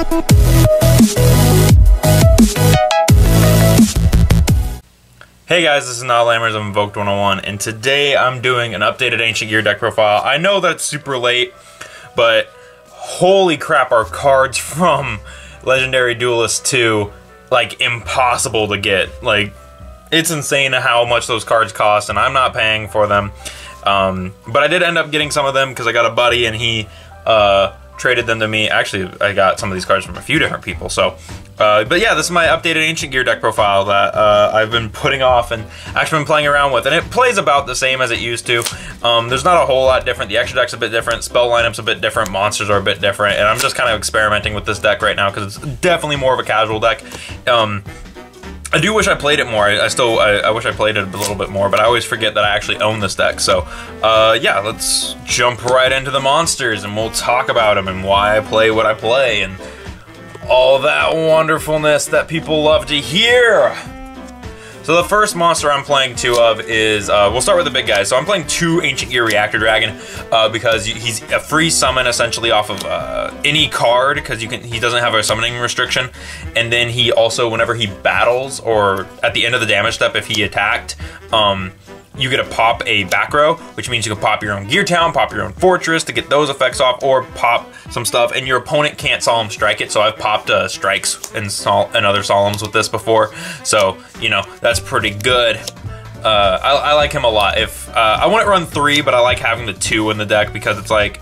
Hey guys, this is Not Lammers of Invoked 101, and today I'm doing an updated Ancient Gear deck profile. I know that it's super late, but holy crap, are cards from Legendary Duelist 2 like impossible to get. Like, it's insane how much those cards cost, and I'm not paying for them. But I did end up getting some of them because I got a buddy and he traded them to me. Actually, I got some of these cards from a few different people. So, but yeah, this is my updated Ancient Gear deck profile that I've been putting off and actually been playing around with, and it plays about the same as it used to. There's not a whole lot different. The extra deck's a bit different, spell lineup's a bit different, monsters are a bit different, and I'm just kind of experimenting with this deck right now because it's definitely more of a casual deck. I do wish I played it more. I wish I played it a little bit more, but I always forget that I actually own this deck. So, yeah, let's jump right into the monsters, and we'll talk about them and why I play what I play, and all that wonderfulness that people love to hear. So the first monster I'm playing two of is, we'll start with the big guys. So I'm playing two Ancient Gear Reactor Dragon because he's a free summon essentially off of any card because he doesn't have a summoning restriction. And then he also, whenever he battles or at the end of the damage step, if he attacked, you get to pop a back row, which means you can pop your own Gear Town, pop your own Fortress to get those effects off, or pop some stuff, and your opponent can't Solemn Strike it. So I've popped strikes and other Solemns with this before, so you know that's pretty good. I like him a lot. If I wouldn't run 3, but I like having the 2 in the deck because it's like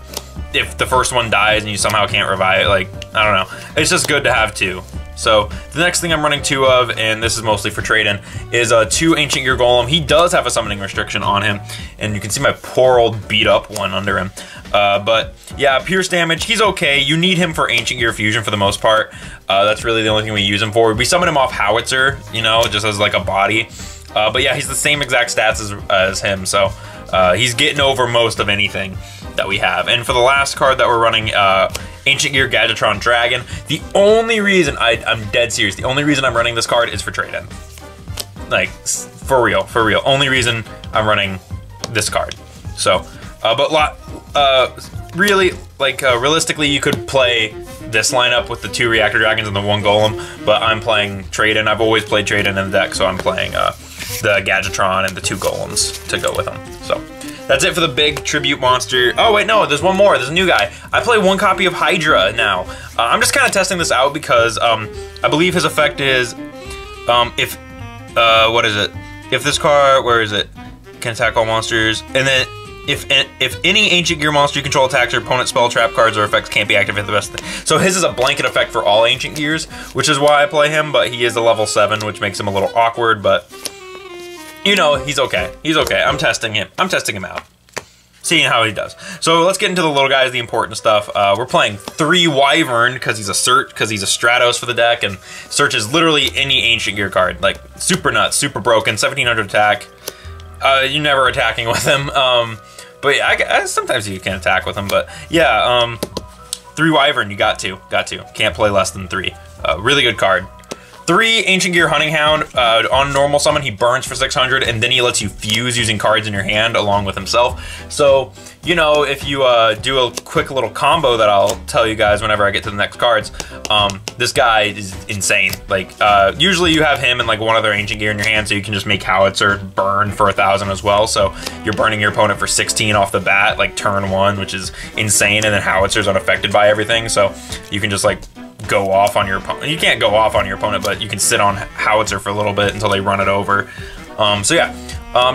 if the first one dies and you somehow can't revive it, like I don't know, it's just good to have 2. So the next thing I'm running 2 of, and this is mostly for trade-in, is 2 Ancient Gear Golem. He does have a summoning restriction on him, and you can see my poor old beat-up one under him. But yeah, pierce damage, he's okay. You need him for Ancient Gear Fusion for the most part. That's really the only thing we use him for. We summon him off Howitzer, you know, just as like a body. But yeah, he's the same exact stats as him, so he's getting over most of anything that we have. And for the last card that we're running, Ancient Gear Gadgetron Dragon. The only reason, I'm dead serious, the only reason I'm running this card is for trade-in. Like, for real, for real. Only reason I'm running this card. So, but really, like, realistically, you could play this lineup with the 2 Reactor Dragons and the 1 Golem, but I'm playing trade-in. I've always played trade-in in the deck, so I'm playing the Gadgetron and the 2 Golems to go with them. So that's it for the big tribute monster. Oh wait, no, there's one more. There's a new guy. I play 1 copy of Hydra now. I'm just kind of testing this out because I believe his effect is what is it? If this card, where is it? Can attack all monsters, and then if any Ancient Gear monster you control attacks your opponent's spell, trap cards, or effects can't be activated the best. So his is a blanket effect for all Ancient Gears, which is why I play him. But he is a level 7, which makes him a little awkward. But you know, he's okay. He's okay. I'm testing him. I'm testing him out, seeing how he does. So let's get into the little guys, the important stuff. We're playing 3 Wyvern because he's a Stratos for the deck, and Search is literally any Ancient Gear card. Like, super nuts, super broken, 1700 attack. You're never attacking with him. But yeah, sometimes you can attack with him, but yeah, 3 Wyvern, you got to. Can't play less than 3. Really good card. 3 Ancient Gear Hunting Hound. On normal summon, he burns for 600, and then he lets you fuse using cards in your hand along with himself. So, you know, if you do a quick little combo that I'll tell you guys whenever I get to the next cards, this guy is insane. Like, usually you have him and like one other Ancient Gear in your hand, so you can just make Howitzer burn for 1,000 as well. So you're burning your opponent for 16 off the bat, like turn 1, which is insane, and then Howitzer's unaffected by everything, so you can just like go off on your opponent. You can't go off on your opponent, but you can sit on Howitzer for a little bit until they run it over. So yeah,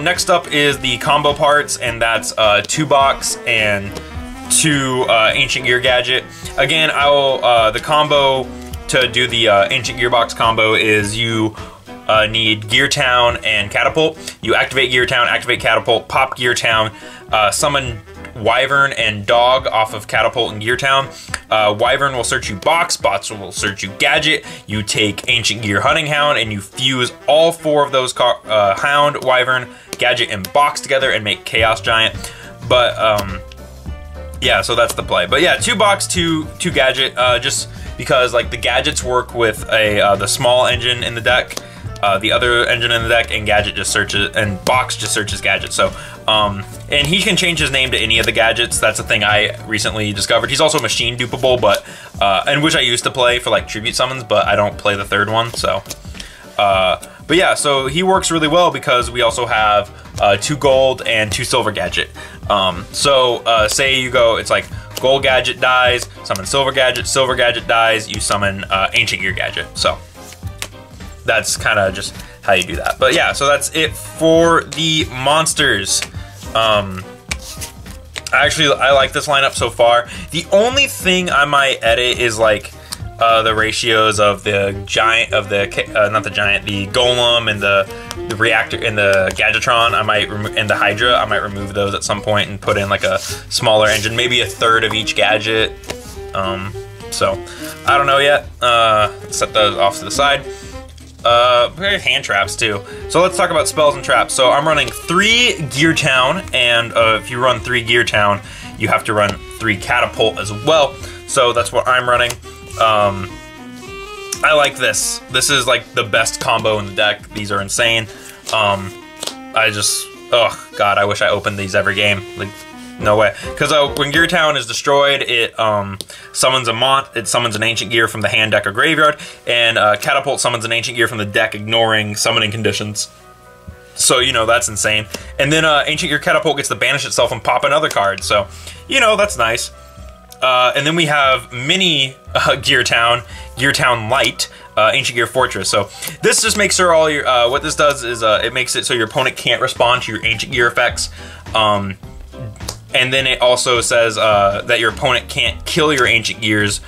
next up is the combo parts, and that's 2 box and 2 Ancient Gear Gadget. Again, I will the combo to do the Ancient Gearbox combo is you need Gear Town and Catapult. You activate Gear Town, activate Catapult, pop Gear Town, summon Wyvern and Dog off of Catapult and Gear Town. Wyvern will search you box, bots will search you gadget. You take Ancient Gear Hunting Hound and you fuse all 4 of those Hound, Wyvern, Gadget, and Box together and make Chaos Giant. But yeah, so that's the play. But yeah, 2 box, 2 gadget, just because like the gadgets work with the small engine in the deck. the other engine in the deck, and Gadget just searches, and Box just searches Gadget. So, and he can change his name to any of the gadgets. That's a thing I recently discovered. He's also machine dupable, but, and which I used to play for like tribute summons, but I don't play the third one, so. But yeah, so he works really well because we also have 2 gold and 2 silver Gadget. Say you go, it's like gold Gadget dies, summon silver Gadget dies, you summon Ancient Gear Gadget. So that's kind of just how you do that. But yeah, so that's it for the monsters. Actually, I like this lineup so far. The only thing I might edit is like the ratios of the giant, of the not the giant, the golem and the reactor and the Gadgetron. I might remove, and the Hydra. I might remove those at some point and put in like a smaller engine, maybe a third of each gadget. So I don't know yet. Set those off to the side. Hand traps too. So let's talk about spells and traps. So I'm running 3 Gear Town, and if you run 3 Gear Town, you have to run 3 Catapult as well. So that's what I'm running. I like this. This is like the best combo in the deck. These are insane. I just, oh god, I wish I opened these every game. Like, no way. Because when Gear Town is destroyed, it summons it summons an Ancient Gear from the hand, deck, or graveyard, and Catapult summons an Ancient Gear from the deck, ignoring summoning conditions. So, you know, that's insane. And then Ancient Gear Catapult gets to banish itself and pop another card. So, you know, that's nice. And then we have mini Gear Town Light, Ancient Gear Fortress. So this just makes sure all your, what this does is it makes it so your opponent can't respond to your Ancient Gear effects. And then it also says that your opponent can't kill your Ancient Gears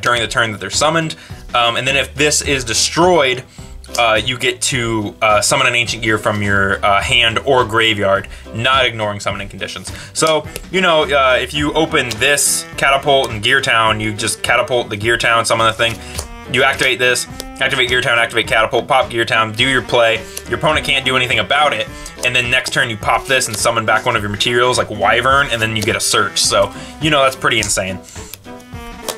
during the turn that they're summoned. And then if this is destroyed, you get to summon an Ancient Gear from your hand or graveyard, not ignoring summoning conditions. So, you know, if you open this Catapult and Gear Town, you just Catapult the Gear Town, summon the thing. You activate this, activate Gear Town, activate Catapult, pop Gear Town, do your play. Your opponent can't do anything about it. And then next turn you pop this and summon back one of your materials like Wyvern, and then you get a search. So, you know, that's pretty insane.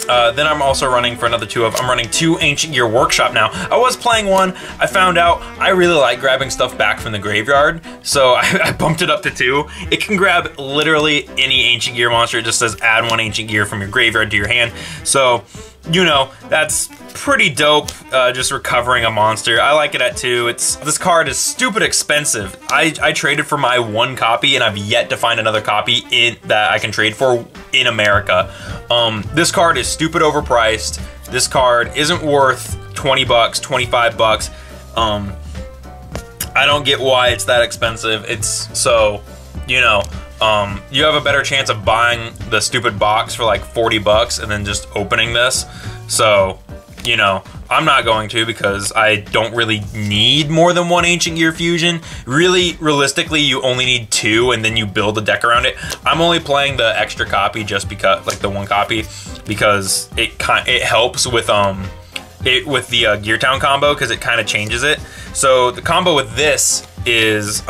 Then I'm also running for another I'm running 2 Ancient Gear Workshop now. I was playing one, I found out I really like grabbing stuff back from the graveyard, so I bumped it up to 2. It can grab literally any Ancient Gear monster. It just says add 1 Ancient Gear from your graveyard to your hand. So, you know, that's pretty dope, just recovering a monster. I like it at 2. This card is stupid expensive. I traded for my 1 copy, and I've yet to find another copy that I can trade for in America. This card is stupid overpriced. This card isn't worth 20 bucks, 25 bucks. I don't get why it's that expensive. It's so, you know, you have a better chance of buying the stupid box for like 40 bucks and then just opening this. So, you know, I'm not going to, because I don't really need more than 1 Ancient Gear Fusion. Really, realistically, you only need 2, and then you build a deck around it. I'm only playing the extra copy just because, like the 1 copy, because it helps with the Gear Town combo, because it kind of changes it. So the combo with this is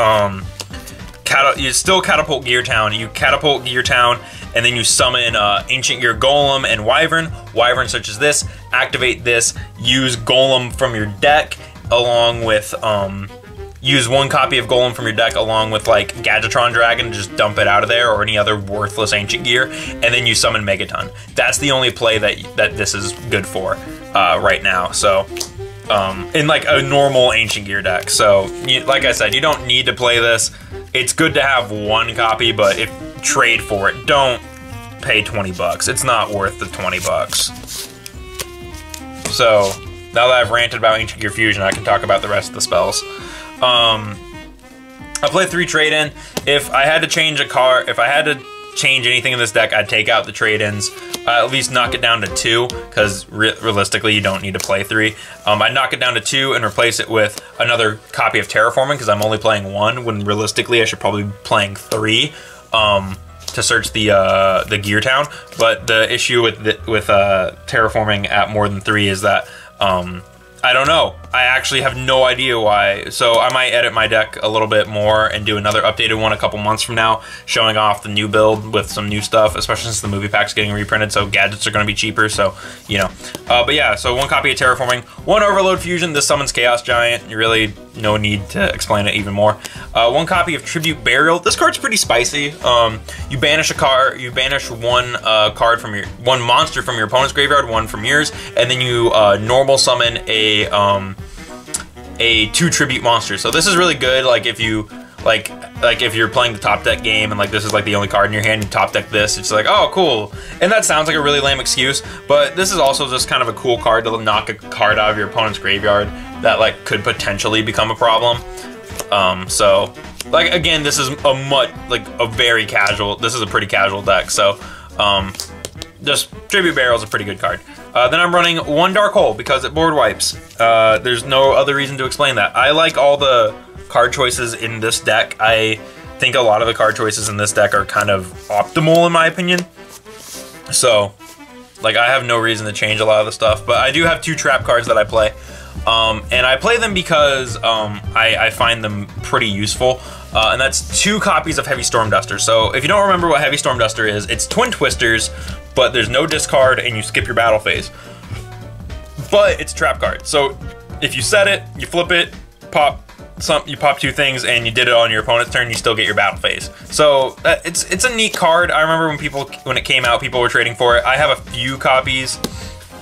you still Catapult Gear Town. You Catapult Gear Town, and then you summon Ancient Gear Golem and Wyvern. Wyvern searches this, activate this, use Golem from your deck, along with, use 1 copy of Golem from your deck along with like Gadgetron Dragon, just dump it out of there, or any other worthless Ancient Gear, and then you summon Megaton. That's the only play that this is good for right now. So, in like a normal Ancient Gear deck. So, like I said, you don't need to play this. It's good to have 1 copy, but if trade for it, don't pay 20 bucks. It's not worth the 20 bucks. So, now that I've ranted about Ancient Gear Fusion, I can talk about the rest of the spells. I played 3 trade-in. If I had to change a card, if I had to change anything in this deck, I'd take out the trade-ins. At least knock it down to 2, because realistically, you don't need to play 3. I'd knock it down to 2 and replace it with another copy of Terraforming, because I'm only playing 1, when realistically I should probably be playing 3 to search the Gear Town. But the issue with Terraforming at more than 3 is that I don't know. I actually have no idea why. So I might edit my deck a little bit more and do another updated one a couple months from now, showing off the new build with some new stuff, especially since the movie pack's getting reprinted, so gadgets are going to be cheaper, so, you know. But yeah, so 1 copy of Terraforming, 1 Overload Fusion, this summons Chaos Giant, you really no need to explain it even more. 1 copy of Tribute Burial, this card's pretty spicy. You banish a card, you banish 1 card from your, 1 monster from your opponent's graveyard, 1 from yours, and then you normal summon a 2 tribute monster. So this is really good, like if you like if you're playing the top deck game and like this is like the only card in your hand, you top deck this, it's like, oh cool. And that sounds like a really lame excuse, but this is also just kind of a cool card to knock a card out of your opponent's graveyard that like could potentially become a problem. So like again, this is a very casual, this is a pretty casual deck, so just Tribute Burial is a pretty good card. Then I'm running 1 Dark Hole because it board wipes. There's no other reason to explain that. I like all the card choices in this deck. I think a lot of the card choices in this deck are kind of optimal in my opinion. So, like, I have no reason to change a lot of the stuff, but I do have 2 trap cards that I play. And I play them because I find them pretty useful. And that's 2 copies of Heavy Storm Duster. So if you don't remember what Heavy Storm Duster is, it's Twin Twisters, but there's no discard and you skip your battle phase. But it's a trap card. So if you set it, you flip it, you pop 2 things, and you did it on your opponent's turn, you still get your battle phase. So it's a neat card. I remember when it came out, people were trading for it. I have a few copies.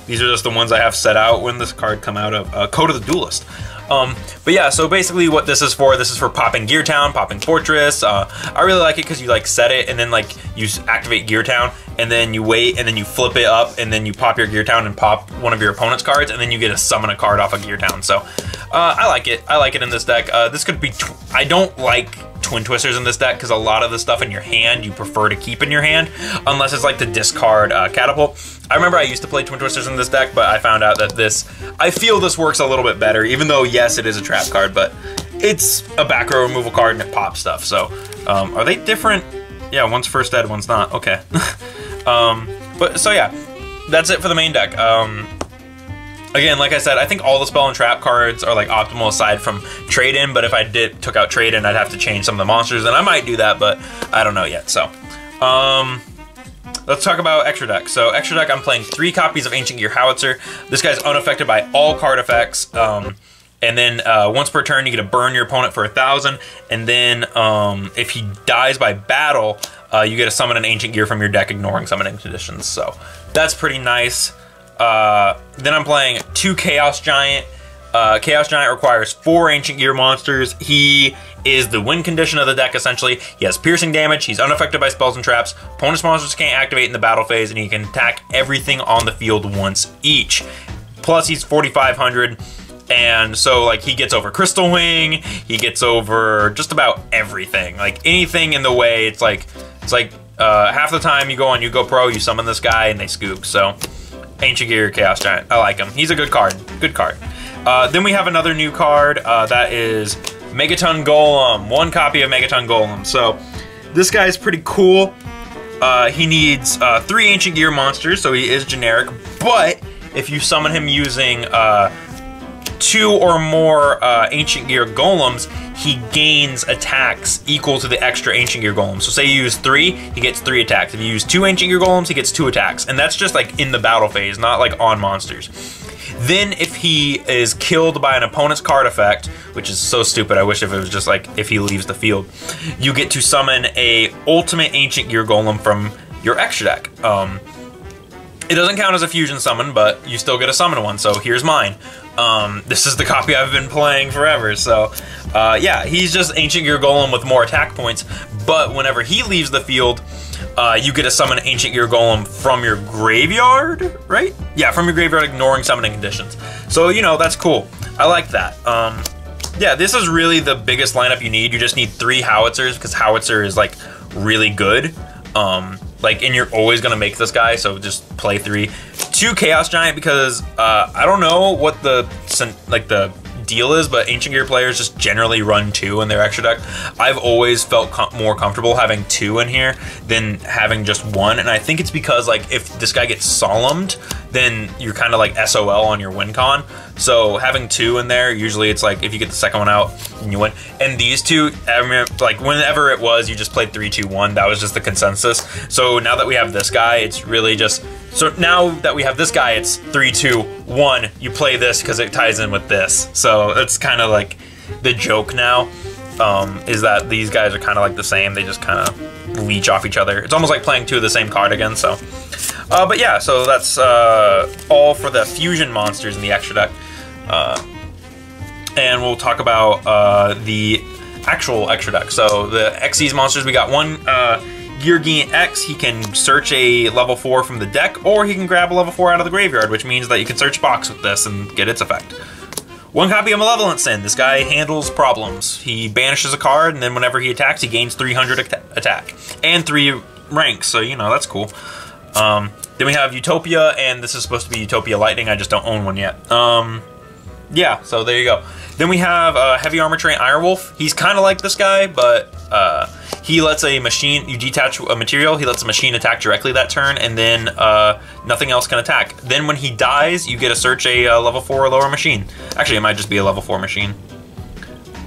These are just the ones I have set out when this card come out of Code of the Duelist. But yeah, so basically what this is for popping Gear Town, popping Fortress. I really like it because you like set it and then like you activate Gear Town and then you wait and then you flip it up and then you pop your Gear Town and pop one of your opponent's cards and then you get to summon a card off of Gear Town. So I like it. I like it in this deck. This could be, I don't like Twin Twisters in this deck because a lot of the stuff in your hand you prefer to keep in your hand unless it's like the discard Catapult. I remember I used to play Twin Twisters in this deck, but I found out that I feel this works a little bit better, even though yes, it is a trap card, but it's a back row removal card and it pops stuff. So are they different? Yeah, one's first ed, one's not. Okay. But so yeah, that's it for the main deck. Again, like I said, I think all the spell and trap cards are like optimal aside from trade-in, but if I took out trade-in, I'd have to change some of the monsters, and I might do that, but I don't know yet. So let's talk about extra deck. So extra deck, I'm playing 3 copies of Ancient Gear Howitzer. This guy's unaffected by all card effects. And then once per turn, you get to burn your opponent for 1,000. And then if he dies by battle, you get to summon an Ancient Gear from your deck, ignoring summoning conditions. So that's pretty nice. Then I'm playing 2 Chaos Giant. Chaos Giant requires 4 Ancient Gear monsters. He is the win condition of the deck, essentially. He has piercing damage, he's unaffected by spells and traps, opponent's monsters can't activate in the battle phase, and he can attack everything on the field once each. Plus, he's 4,500, and so, like, he gets over Crystal Wing, he gets over just about everything. Like, anything in the way, it's like half the time you go on Yu-Gi-Oh! Pro, you summon this guy, and they scoop, so... Ancient Gear Chaos Giant. I like him. He's a good card. Good card. Then we have another new card that is Megaton Golem. 1 copy of Megaton Golem. So this guy is pretty cool. He needs 3 Ancient Gear monsters, so he is generic. But if you summon him using 2 or more Ancient Gear Golems, he gains attacks equal to the extra Ancient Gear Golems. So say you use 3, he gets 3 attacks. If you use 2 Ancient Gear Golems, he gets 2 attacks. And that's just like in the battle phase, not like on monsters. Then if he is killed by an opponent's card effect, which is so stupid, I wish if it was just like if he leaves the field, you get to summon a ultimate Ancient Gear Golem from your extra deck. It doesn't count as a fusion summon, but you still get to summon one, so here's mine. This is the copy I've been playing forever, so yeah, he's just Ancient Gear Golem with more attack points, but whenever he leaves the field, you get to summon Ancient Gear Golem from your graveyard, right? Yeah, from your graveyard, ignoring summoning conditions. So, you know, that's cool. I like that. Yeah, this is really the biggest lineup you need. You just need 3 Howitzers, because Howitzer is, like, really good. Like, and you're always gonna make this guy, so just play 3. 2 Chaos Giant, because I don't know what the deal is, but Ancient Gear players just generally run 2 in their extra deck. I've always felt more comfortable having 2 in here than having just 1, and I think it's because, like, if this guy gets solemned, then you're kind of like SOL on your win con. So having 2 in there, usually it's like if you get the second one out, and you win. And these 2, I remember, like whenever it was, you just played 3, 2, 1. That was just the consensus. So now that we have this guy, it's really just, so now that we have this guy, it's 3, 2, 1. You play this because it ties in with this. So it's kind of like the joke now, is that these guys are kind of like the same. They just kind of leech off each other. It's almost like playing 2 of the same card again. So, but yeah, so that's all for the fusion monsters in the extra deck. And we'll talk about the actual extra deck. So the Xyz monsters, we got one Geargiant X. He can search a level 4 from the deck, or he can grab a level 4 out of the graveyard, which means that you can search box with this and get its effect. One copy of Malevolent Sin. This guy handles problems. He banishes a card, and then whenever he attacks, he gains 300 attack and 3 ranks. So you know that's cool. Then we have Utopia, and this is supposed to be Utopia Lightning. I just don't own one yet. Yeah, so there you go. Then we have Heavy Armor Terrain Irewolf. He's kind of like this guy, but he lets a machine, you detach a material, he lets a machine attack directly that turn, and then nothing else can attack. Then when he dies, you get to search a level 4 or lower machine. Actually, it might just be a level 4 machine.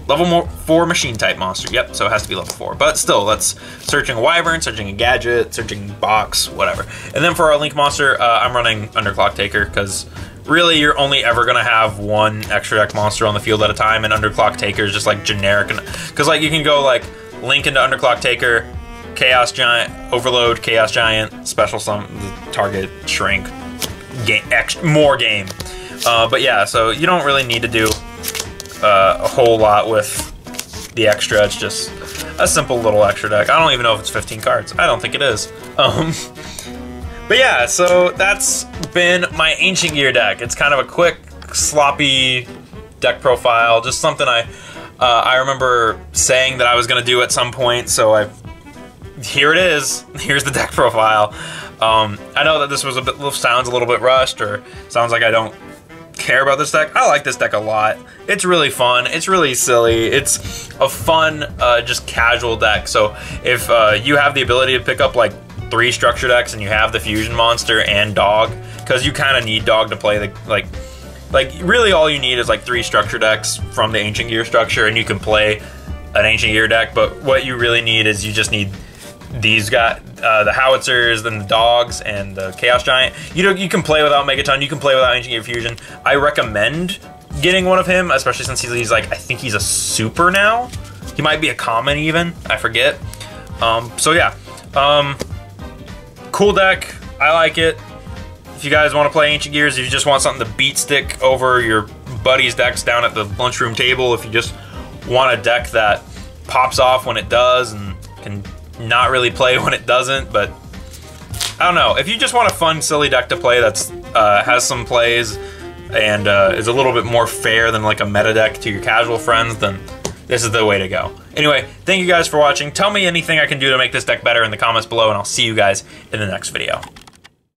Level 4 machine type monster. Yep, so it has to be level 4. But still, that's searching a Wyvern, searching a gadget, searching box, whatever. And then for our Link monster, I'm running Underclock Taker, because really you're only ever going to have one extra deck monster on the field at a time, and Underclock Taker is just like generic. Because like you can go like Link into Underclock Taker, Chaos Giant, Overload, Chaos Giant, Special Summon, target, Shrink, more game. But yeah, so you don't really need to do a whole lot with the extra. It's just a simple little extra deck. I don't even know if it's 15 cards. I don't think it is. But yeah, so that's been my Ancient Gear deck. It's kind of a quick, sloppy deck profile. Just something I remember saying that I was going to do at some point. So here it is. Here's the deck profile. I know that this was sounds a little bit rushed, or sounds like I don't care about this deck. I like this deck a lot. It's really fun. It's really silly. It's a fun, just casual deck. So if you have the ability to pick up like 3 structure decks and you have the fusion monster and dog, because you kind of need dog to play the like really all you need is like 3 structure decks from the Ancient Gear structure, and you can play an Ancient Gear deck. But what you really need is you just need these guys, the Howitzers, then the dogs, and the Chaos Giant. You can play without Megaton, you can play without Ancient Gear Fusion. I recommend getting one of him, especially since he's like, I think he's a super now. He might be a common even, I forget. So yeah, cool deck, I like it. If you guys want to play Ancient Gears, if you just want something to beat stick over your buddy's decks down at the lunchroom table, if you just want a deck that pops off when it does and can not really play when it doesn't, but I don't know. If you just want a fun, silly deck to play that's has some plays and is a little bit more fair than like a meta deck to your casual friends, then this is the way to go. Anyway, thank you guys for watching. Tell me anything I can do to make this deck better in the comments below, and I'll see you guys in the next video.